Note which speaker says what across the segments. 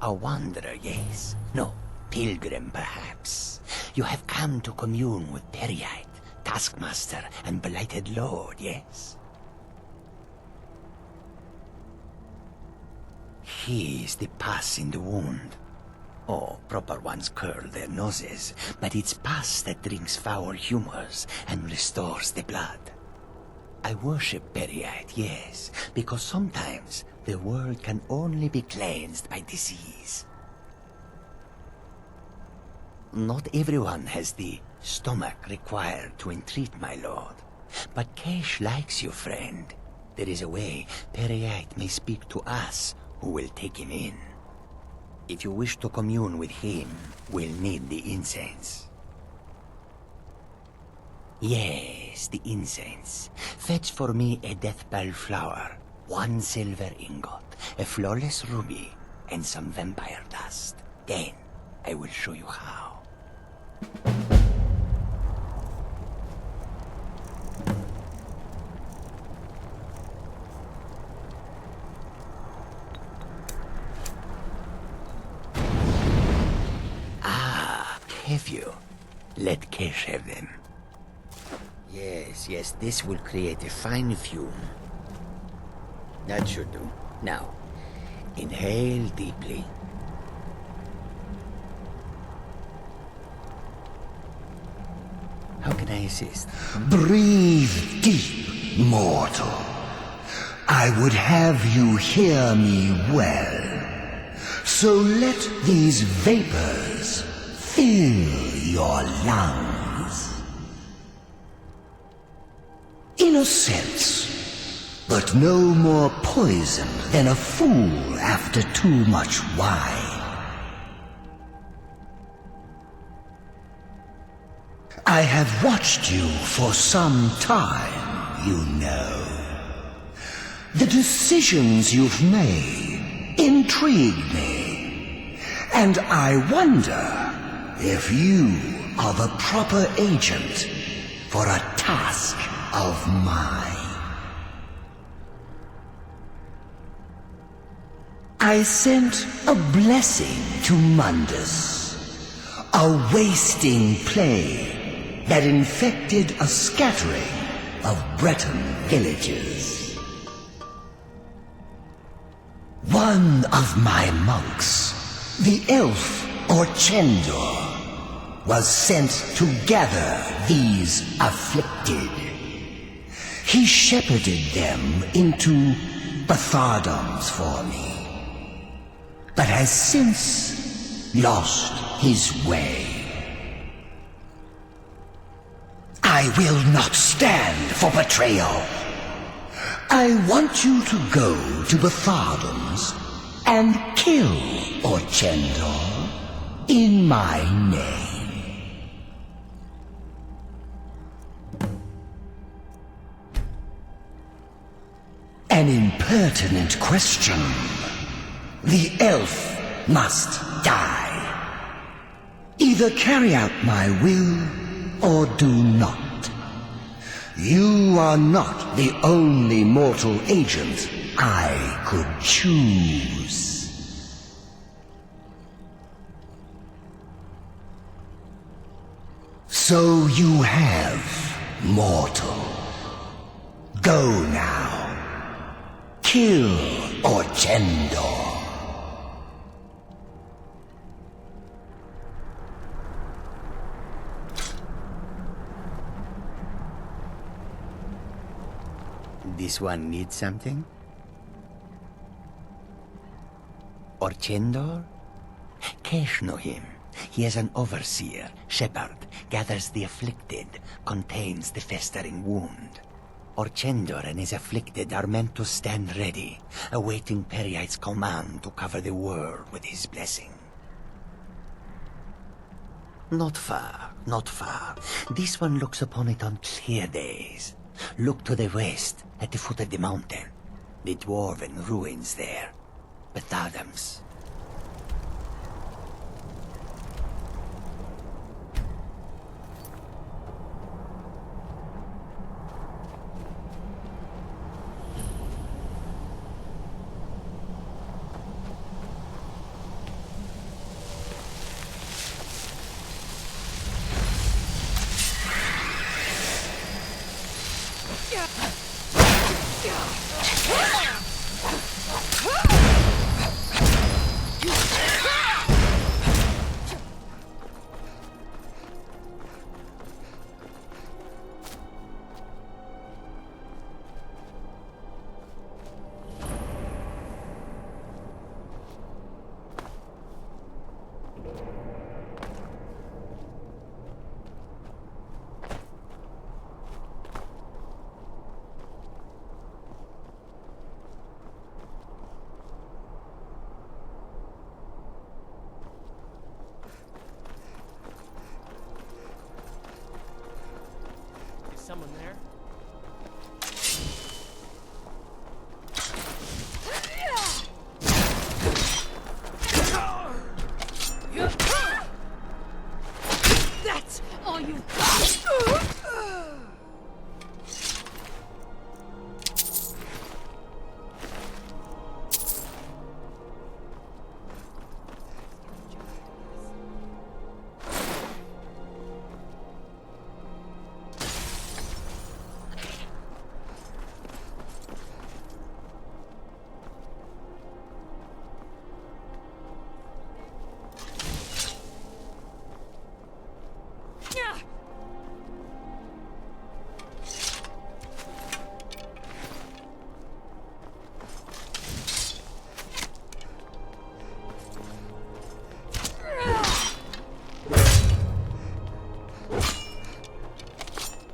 Speaker 1: A wanderer, yes. No, pilgrim, perhaps. You have come to commune with Peryite, taskmaster, and blighted lord, yes? He is the pus in the wound. Oh, proper ones curl their noses, but it's pus that drinks foul humors and restores the blood. I worship Peryite, yes, because sometimes the world can only be cleansed by disease. Not everyone has the stomach required to entreat my lord, but Kesh likes you, friend. There is a way Peryite may speak to us who will take him in. If you wish to commune with him, we'll need the incense. Yes, the incense. Fetch for me a deathbell flower, 1 silver ingot, a flawless ruby, and some vampire dust. Then I will show you how. Have you? Let Kesh have them. Yes, this will create a fine fume. That should do. Now, inhale deeply. How can I assist?
Speaker 2: Breathe deep, mortal. I would have you hear me well. So let these vapors fill your lungs. In a sense, but no more poison than a fool after too much wine. I have watched you for some time, you know. The decisions you've made intrigue me, and I wonder if you are the proper agent for a task of mine. I sent a blessing to Mundus, a wasting plague that infected a scattering of Breton villages. One of my monks, the elf Orchendor, was sent to gather these afflicted. He shepherded them into Bthardamz for me, but has since lost his way. I will not stand for betrayal. I want you to go to Bthardamz and kill Orchendor in my name. An impertinent question. The elf must die. Either carry out my will or do not. You are not the only mortal agent I could choose. So you have, mortal. Go now. Kill Orchendor.
Speaker 1: This one needs something? Orchendor? Kesh know him. He is an overseer, shepherd, gathers the afflicted, contains the festering wound. Orchendor and his afflicted are meant to stand ready, awaiting Peryite's command to cover the world with his blessing. Not far, not far. This one looks upon it on clear days. Look to the west, at the foot of the mountain. The dwarven ruins there. Bthardamz.
Speaker 3: Someone there?
Speaker 4: That's all you got!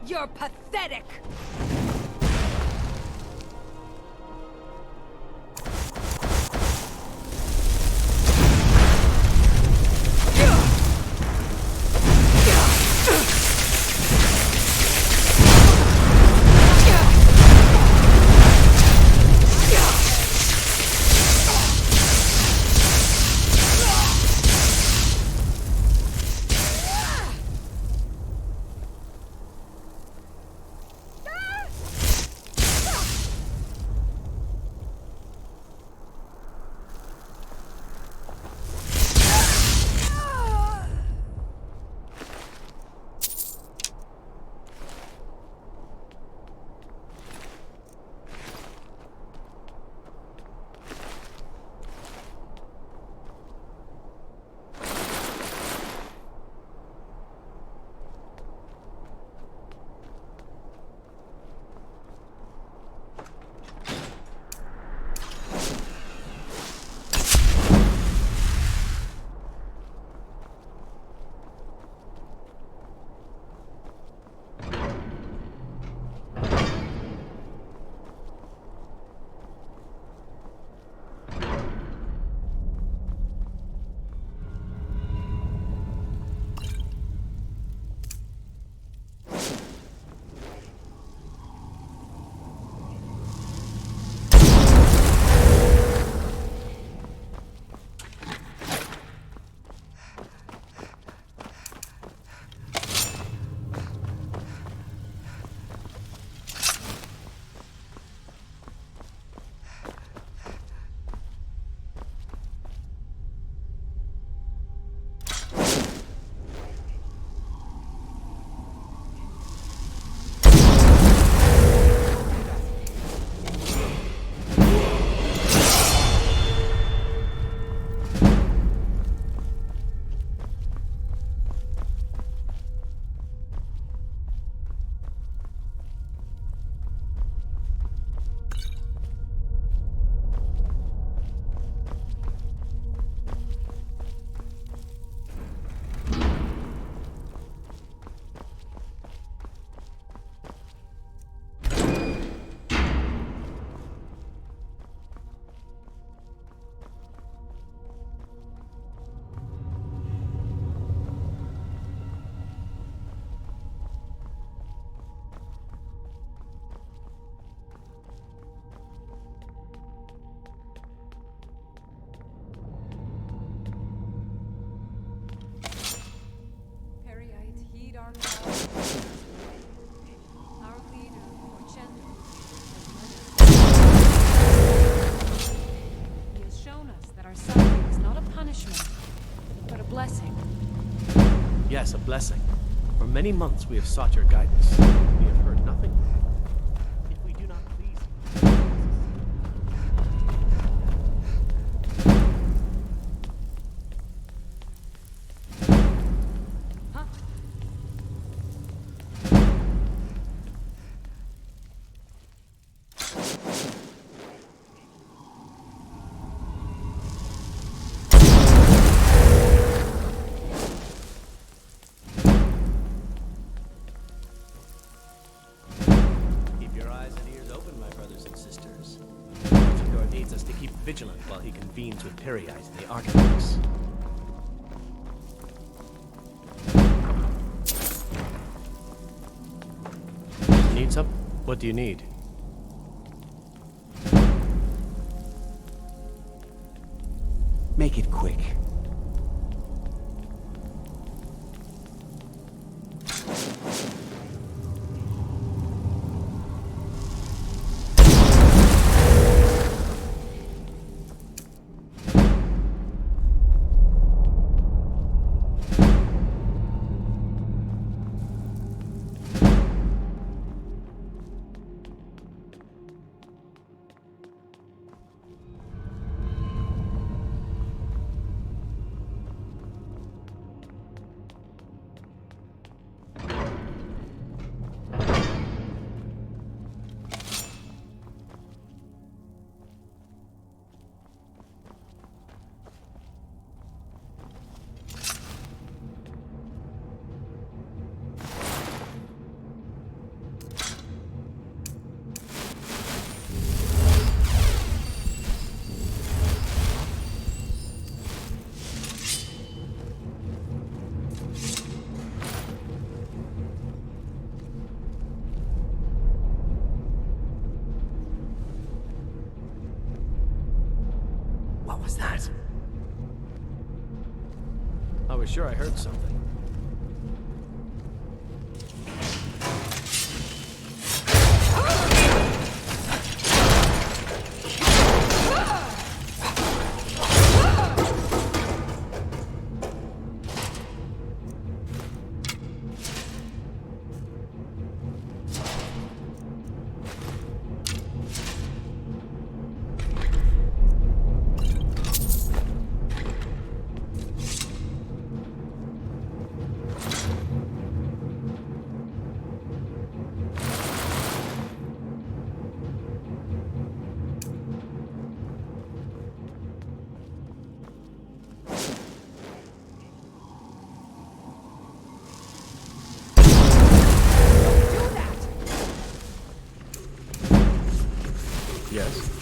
Speaker 4: You're pathetic!
Speaker 3: Yes, a blessing. For many months we have sought your guidance. We have heard nothing. If we do not please you, us to keep vigilant while he convenes with Peryite and the Arcanex. Need some? What do you need?
Speaker 1: Make it quick. What was that?
Speaker 3: I was sure I heard something. Yes.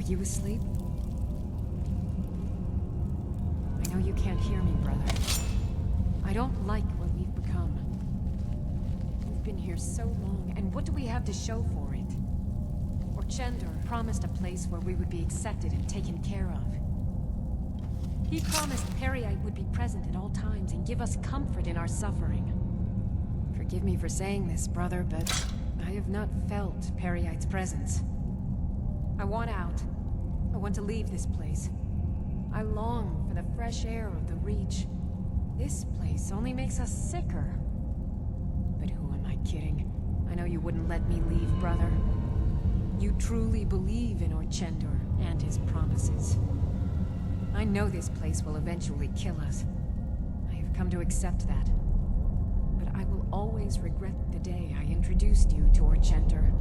Speaker 5: you asleep? I know you can't hear me, brother. I don't like what we've become. We've been here so long, and what do we have to show for it? Orchendor promised a place where we would be accepted and taken care of. He promised Peryite would be present at all times and give us comfort in our suffering. Forgive me for saying this, brother, but I have not felt Peryite's presence. I want out. I want to leave this place. I long for the fresh air of the Reach. This place only makes us sicker. But who am I kidding? I know you wouldn't let me leave, brother. You truly believe in Orchendor and his promises. I know this place will eventually kill us. I have come to accept that. But I will always regret the day I introduced you to Orchendor.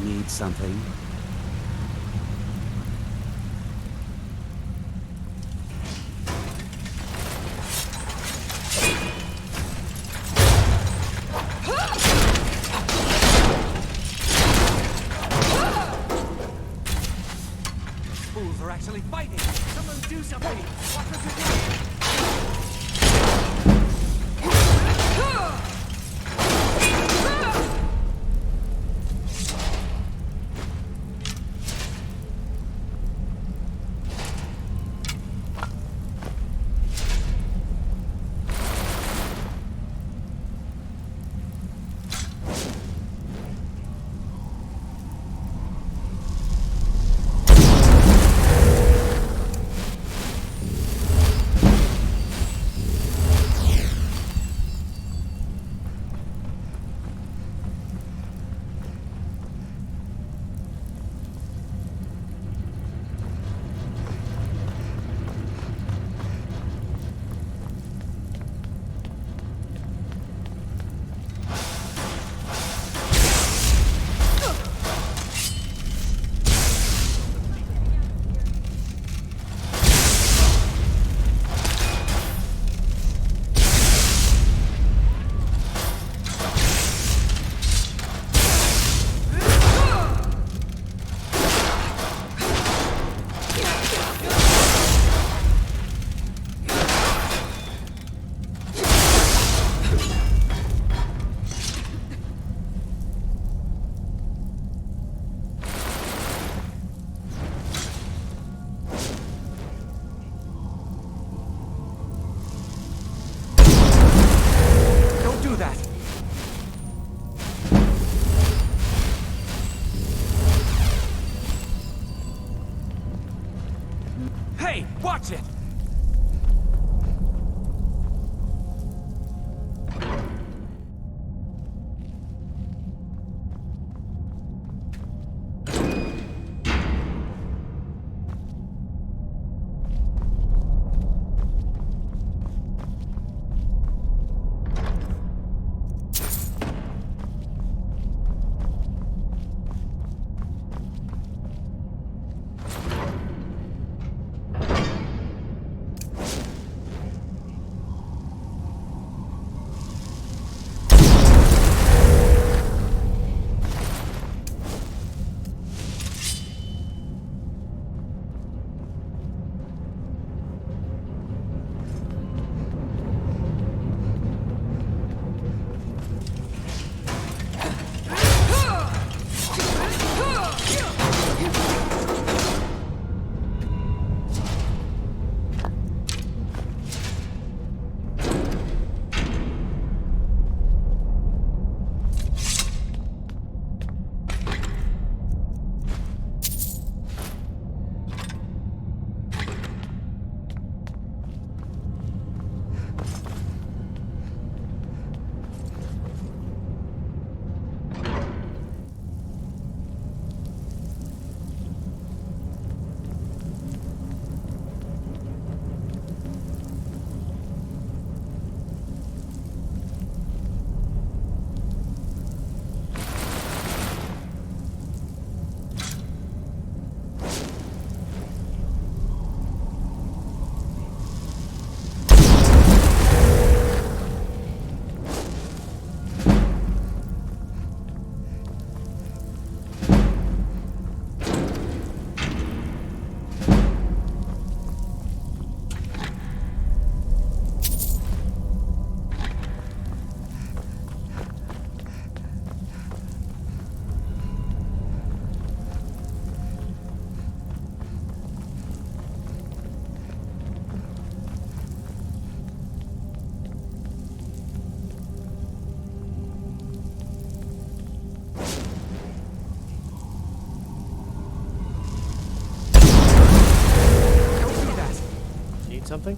Speaker 6: Need something?
Speaker 3: Watch it! Something?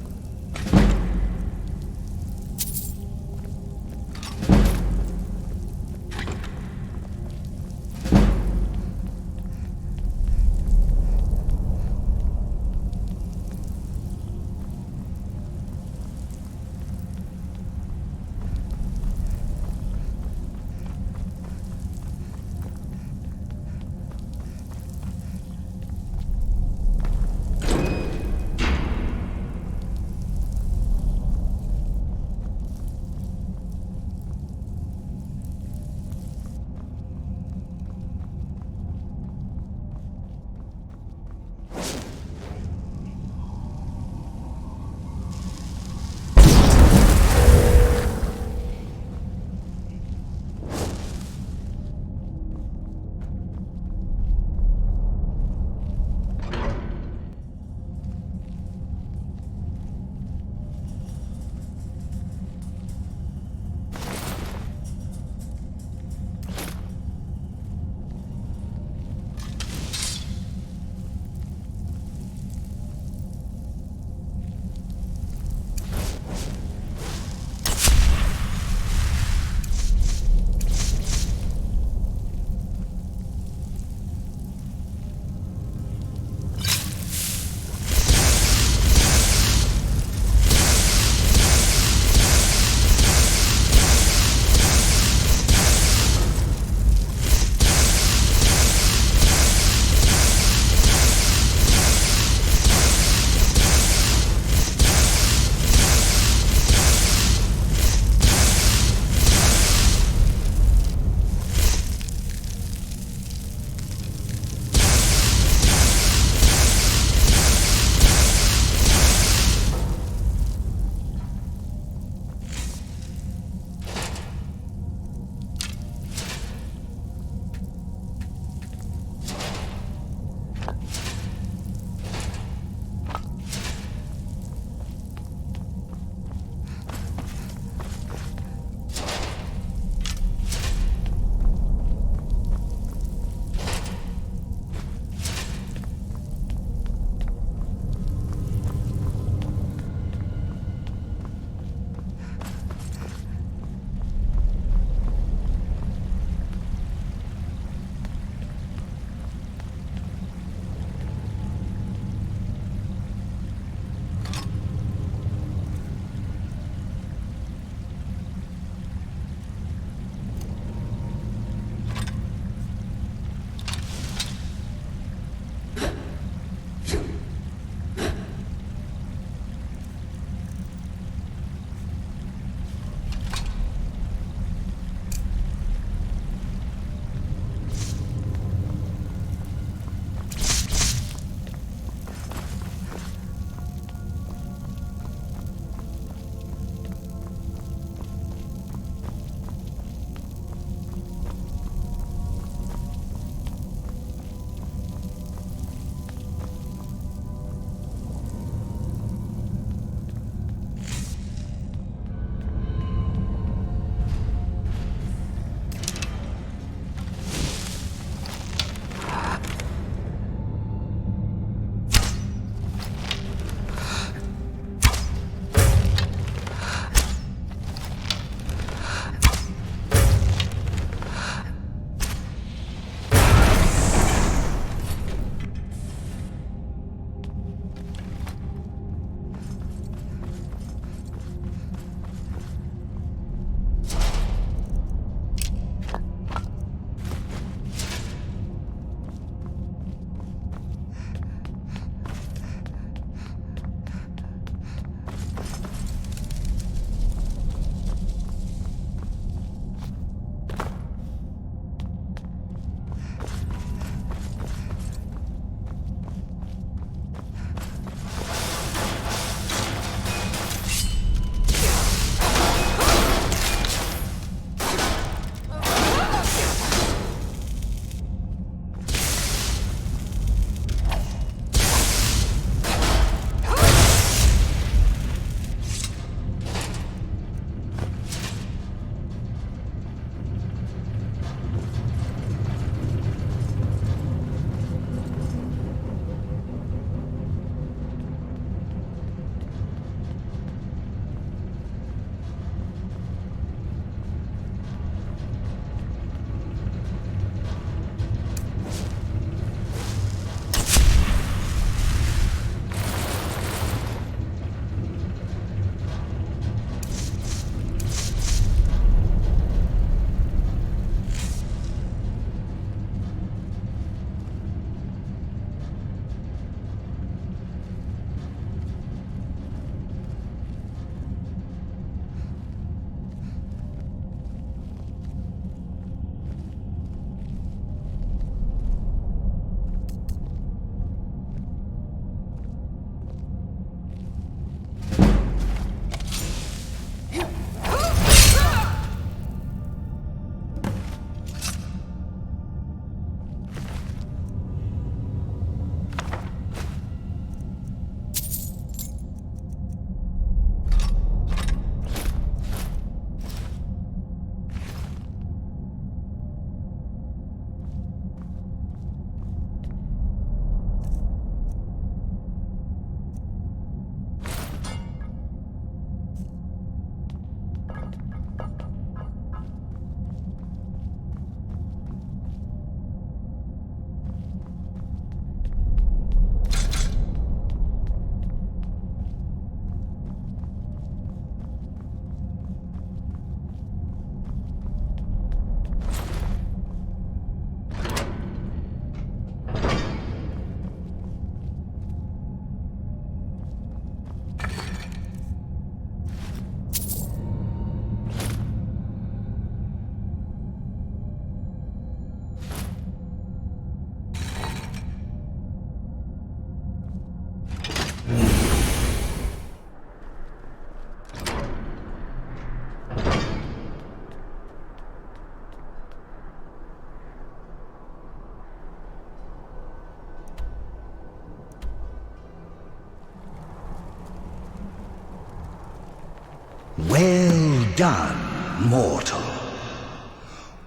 Speaker 2: Well done, mortal.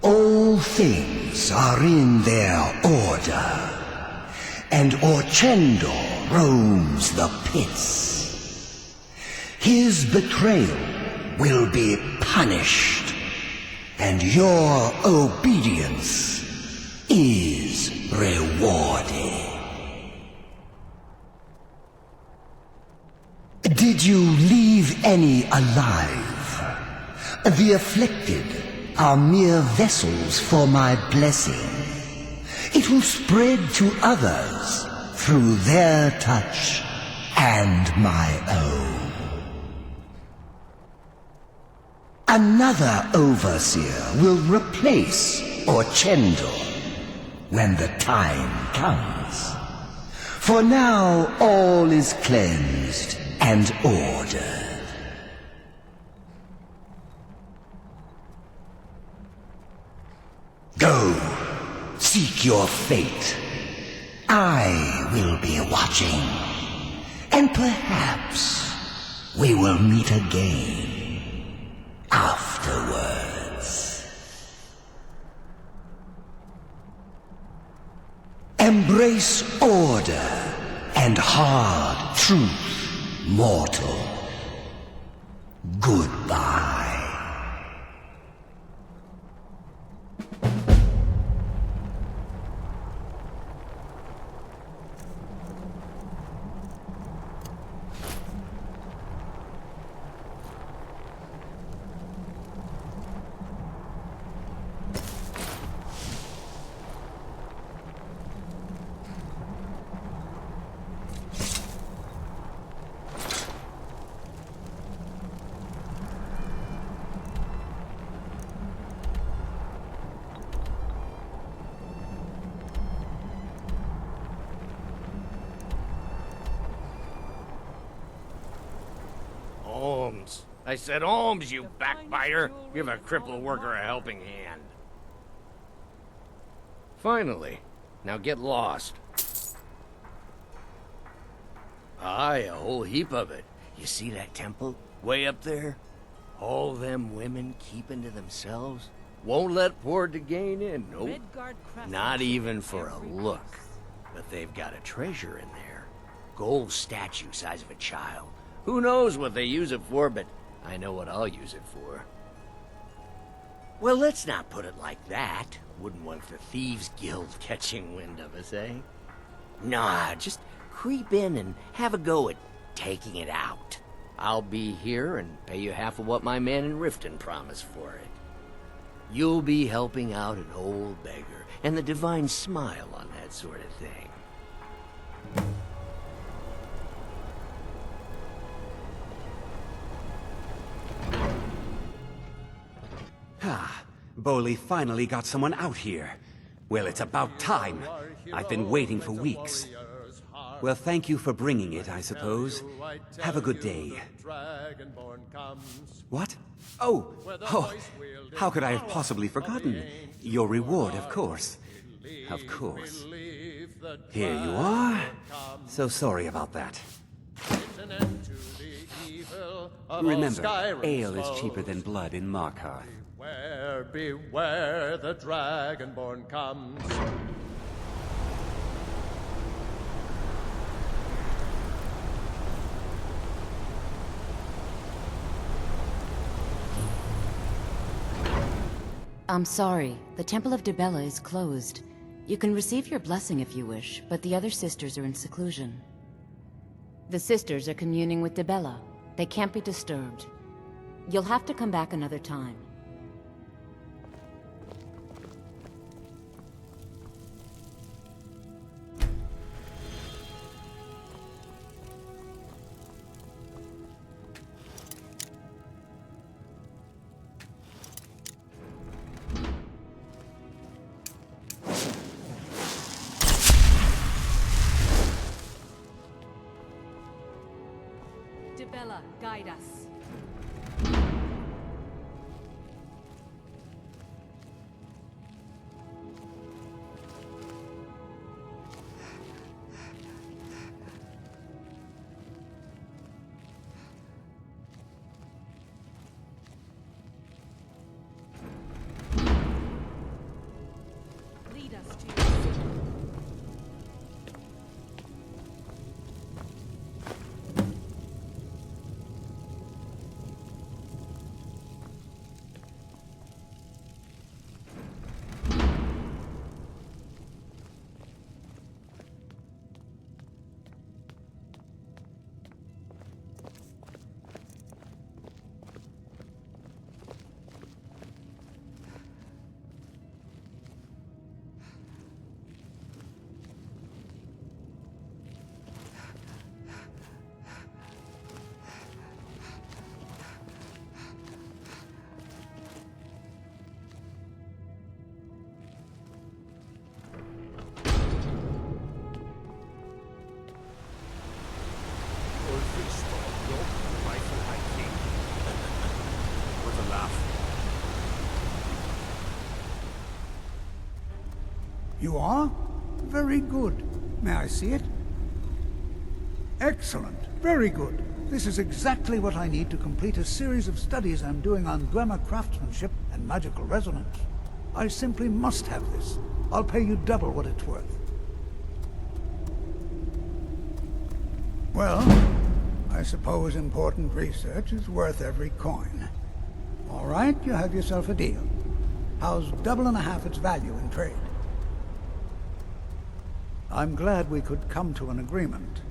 Speaker 2: All things are in their order, and Orchendor roams the pits. His betrayal will be punished, and your obedience is rewarded. Did you leave any alive? The afflicted are mere vessels for my blessing. It will spread to others through their touch and my own. Another overseer will replace Orchendor when the time comes. For now, all is cleansed and ordered. Go, seek your fate. I will be watching, and perhaps we will meet again afterwards. Embrace order and hard truth, mortal. Goodbye.
Speaker 6: Holmes. I said Holmes, you backbiter. Give a crippled worker a helping hand. Finally. Now get lost. Aye, a whole heap of it. You see that temple? Way up there? All them women keeping to themselves? Won't let poor Degain in, nope. Not even for a look. But they've got a treasure in there. Gold statue size of a child. Who knows what they use it for, but I know what I'll use it for. Well, let's not put it like that. Wouldn't want the Thieves Guild catching wind of us, eh? Nah, just creep in and have a go at taking it out. I'll be here and pay you half of what my man in Riften promised for it. You'll be helping out an old beggar, and the divine smile on that sort of thing.
Speaker 7: Ah, Boley finally got someone out here. Well, it's about time. I've been waiting for weeks. Well, thank you for bringing it, I suppose. Have a good day. What? Oh, how could I have possibly forgotten? Your reward, of course. Of course. Here you are. So sorry about that. Remember, ale is cheaper than blood in Markarth.
Speaker 8: Beware, the Dragonborn comes.
Speaker 9: I'm sorry, the Temple of Dibella is closed. You can receive your blessing if you wish, but the other sisters are in seclusion. The sisters are communing with Dibella. They can't be disturbed. You'll have to come back another time.
Speaker 5: Dibella, guide us.
Speaker 10: You are? Very good. May I see it? Excellent. Very good. This is exactly what I need to complete a series of studies I'm doing on Dwemer craftsmanship and magical resonance. I simply must have this. I'll pay you double what it's worth. Well, I suppose important research is worth every coin. All right, you have yourself a deal. How's double and a half its value in trade? I'm glad we could come to an agreement.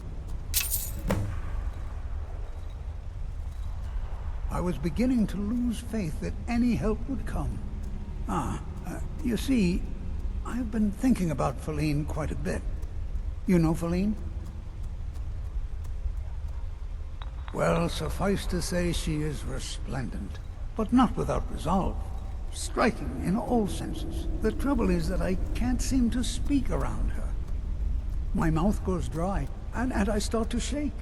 Speaker 10: I was beginning to lose faith that any help would come. You see, I've been thinking about Feline quite a bit. You know Feline? Well, suffice to say she is resplendent, but not without resolve. Striking in all senses. The trouble is that I can't seem to speak around her. My mouth goes dry, and I start to shake.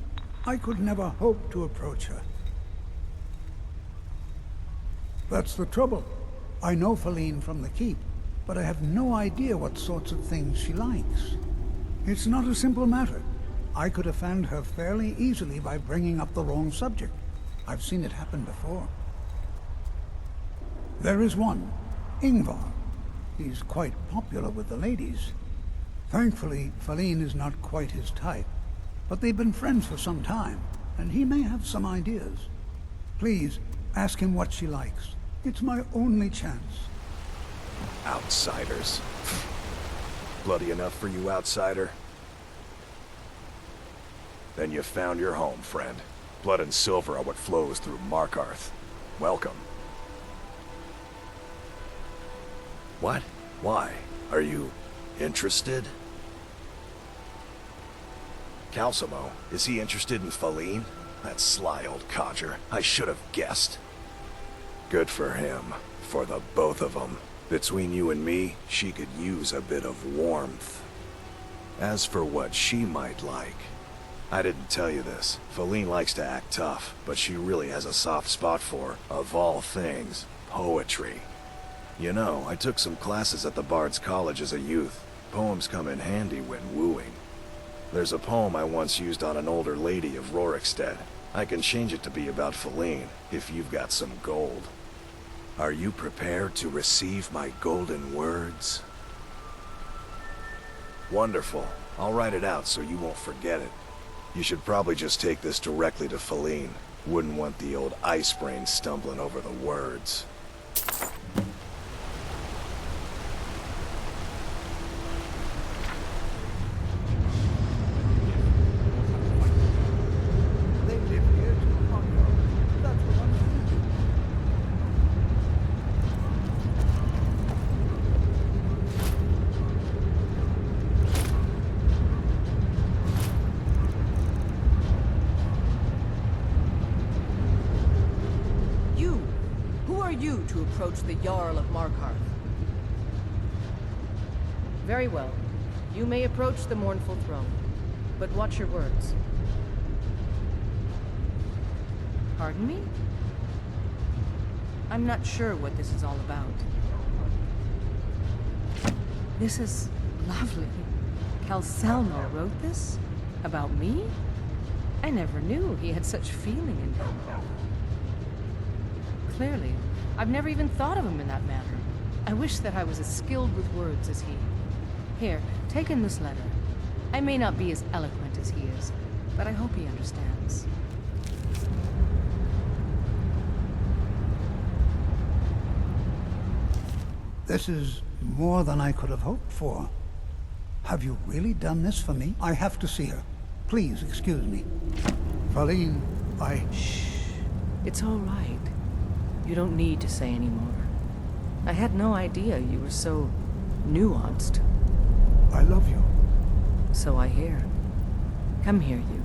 Speaker 10: I could never hope to approach her. That's the trouble. I know Feline from the keep, but I have no idea what sorts of things she likes. It's not a simple matter. I could offend her fairly easily by bringing up the wrong subject. I've seen it happen before. There is one, Ingvar. He's quite popular with the ladies. Thankfully, Feline is not quite his type, but they've been friends for some time, and he may have some ideas. Please, ask him what she likes. It's my only chance.
Speaker 11: Outsiders. Bloody enough for you, outsider? Then you found your home, friend. Blood and silver are what flows through Markarth. Welcome.
Speaker 6: What?
Speaker 11: Why? Are you interested? Calcimo, is he interested in Feline? That sly old codger. I should have guessed. Good for him. For the both of them. Between you and me, she could use a bit of warmth. As for what she might like, I didn't tell you this. Feline likes to act tough, but she really has a soft spot for, of all things, poetry. You know, I took some classes at the Bard's College as a youth. Poems come in handy when wooing. There's a poem I once used on an older lady of Rorikstead. I can change it to be about Feline, if you've got some gold. Are you prepared to receive my golden words? Wonderful. I'll write it out so you won't forget it. You should probably just take this directly to Feline. Wouldn't want the old ice brain stumbling over the words.
Speaker 12: To approach the Jarl of Markarth. Very well. You may approach the mournful throne, but watch your words. Pardon me? I'm not sure what this is all about. This is lovely. Calcelmo wrote this? About me? I never knew he had such feeling in him. Clearly, I've never even thought of him in that manner. I wish that I was as skilled with words as he. Here, take in this letter. I may not be as eloquent as he is, but I hope he understands.
Speaker 10: This is more than I could have hoped for. Have you really done this for me? I have to see her. Please excuse me. Feline,
Speaker 12: Shh. It's all right. You don't need to say any more. I had no idea you were so nuanced.
Speaker 10: I love you.
Speaker 12: So I hear. Come here, you.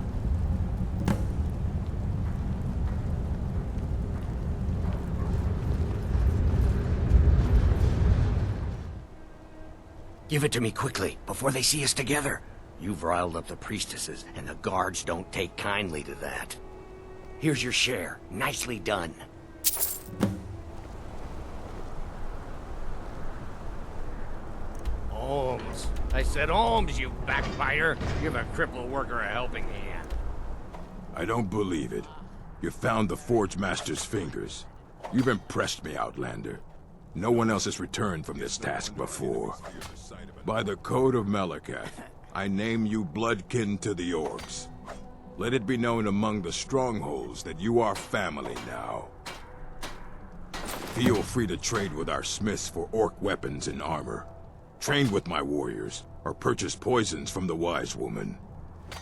Speaker 6: Give it to me quickly, before they see us together. You've riled up the priestesses, and the guards don't take kindly to that. Here's your share. Nicely done. Holmes. I said Holmes, you backbiter. Give a crippled worker a helping hand.
Speaker 13: I don't believe it. You found the Forgemaster's fingers. You've impressed me, Outlander. No one else has returned from this task before. By the Code of Markarth, I name you bloodkin to the orcs. Let it be known among the strongholds that you are family now. Feel free to trade with our smiths for orc weapons and armor. Train with my warriors, or purchase poisons from the wise woman.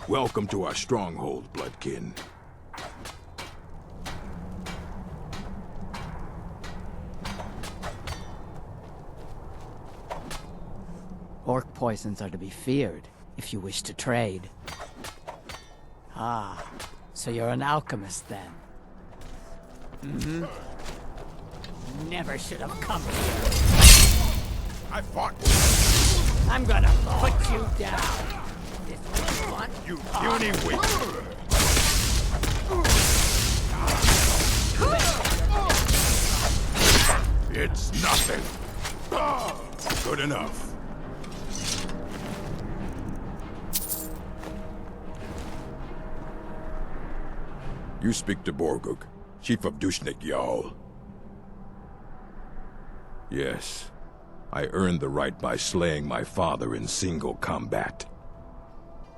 Speaker 13: Welcome to our stronghold, bloodkin.
Speaker 14: Orc poisons are to be feared, if you wish to trade. Ah, so you're an alchemist then? Mm-hmm. Never should have come here.
Speaker 13: I fought.
Speaker 14: I'm gonna put you down. This was fun.
Speaker 13: You puny weak. It's nothing. Good enough. You speak to Borguk, Chief of Dushnik Jarl. Yes, I earned the right by slaying my father in single combat.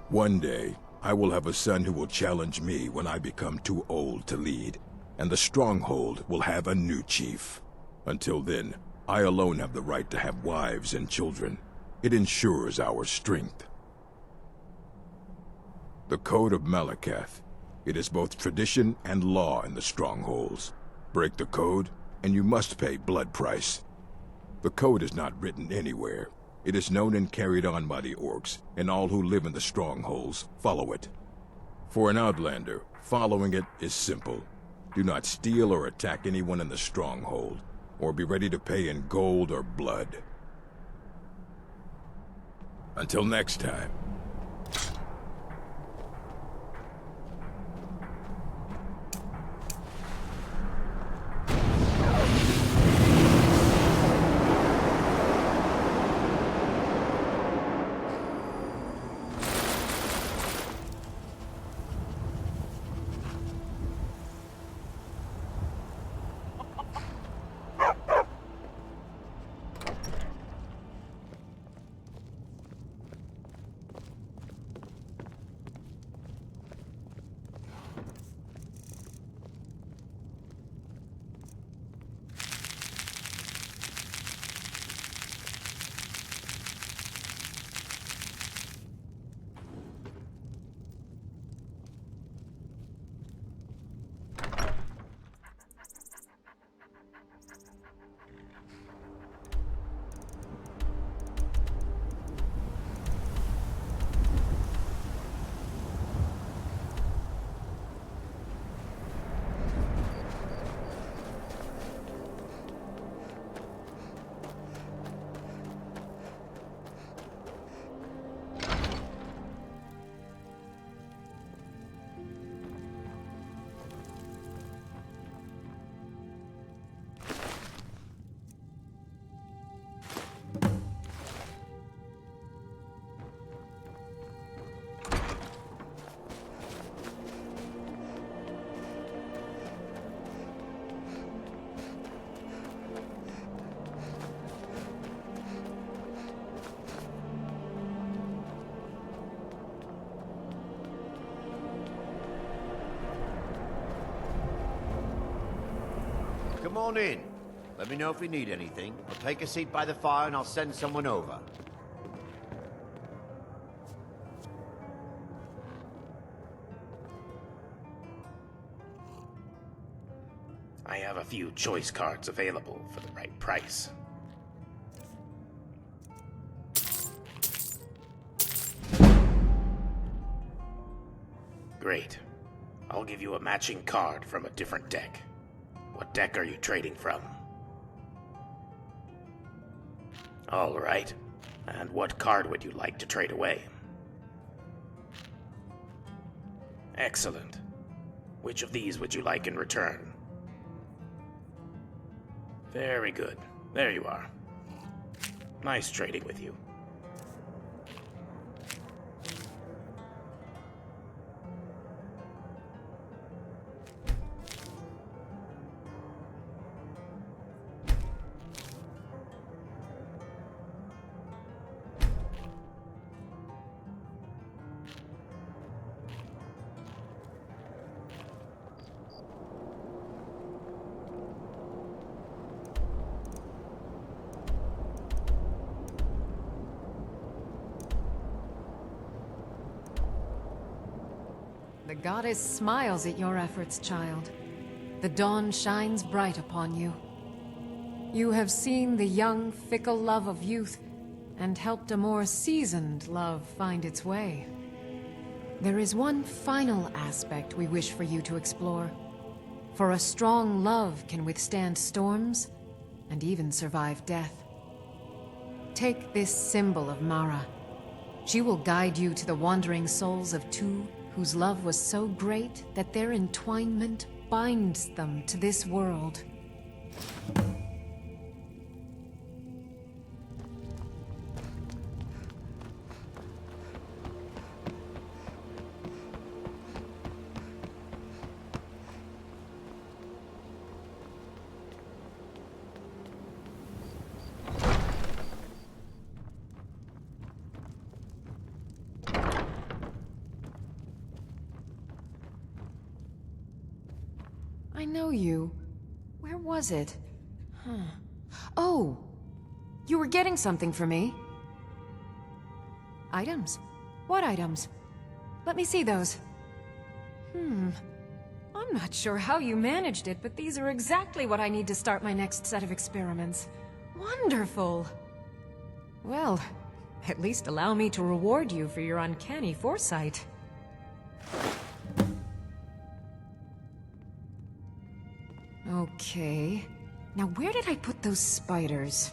Speaker 13: One day, I will have a son who will challenge me when I become too old to lead, and the stronghold will have a new chief. Until then, I alone have the right to have wives and children. It ensures our strength. The Code of Markarth. It is both tradition and law in the strongholds. Break the code, and you must pay blood price. The code is not written anywhere. It is known and carried on by the orcs, and all who live in the strongholds follow it. For an outlander, following it is simple. Do not steal or attack anyone in the stronghold, or be ready to pay in gold or blood. Until next time.
Speaker 15: Come on in. Let me know if you need anything. I'll take a seat by the fire and I'll send someone over.
Speaker 16: I have a few choice cards available for the right price. Great. I'll give you a matching card from a different deck. What deck are you trading from? All right. And what card would you like to trade away? Excellent. Which of these would you like in return? Very good. There you are. Nice trading with you.
Speaker 5: The goddess smiles at your efforts, child. The dawn shines bright upon you. You have seen the young, fickle love of youth, and helped a more seasoned love find its way. There is one final aspect we wish for you to explore. For a strong love can withstand storms, and even survive death. Take this symbol of Mara. She will guide you to the wandering souls of two whose love was so great that their entwinement binds them to this world. I know you. Where was it? Oh! You were getting something for me. Items? What items? Let me see those. I'm not sure how you managed it, but these are exactly what I need to start my next set of experiments. Wonderful! Well, at least allow me to reward you for your uncanny foresight. Okay. Now where did I put those spiders?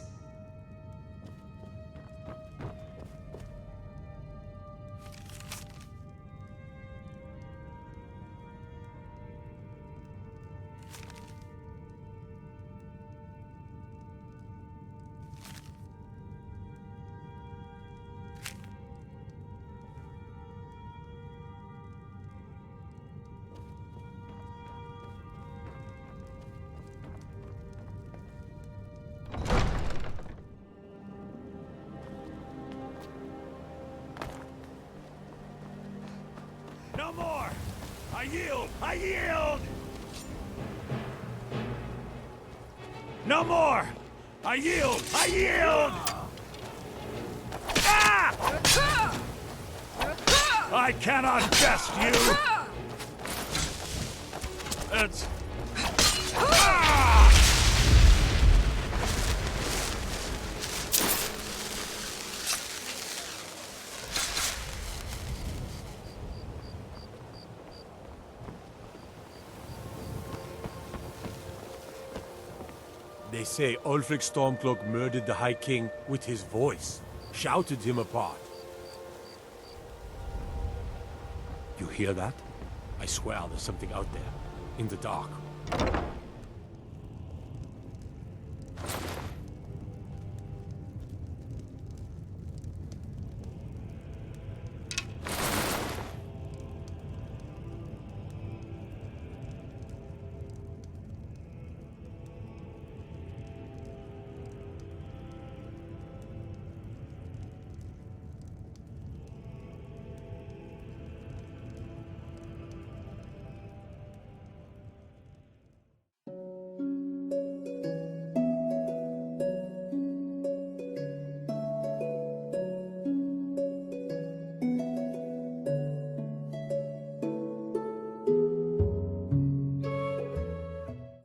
Speaker 6: No more! I yield! I yield! No more! I yield! I yield! Ah! I cannot best you! It's... They say Ulfric Stormcloak murdered the High King with his voice, shouted him apart. You hear that? I swear there's something out there, in the dark.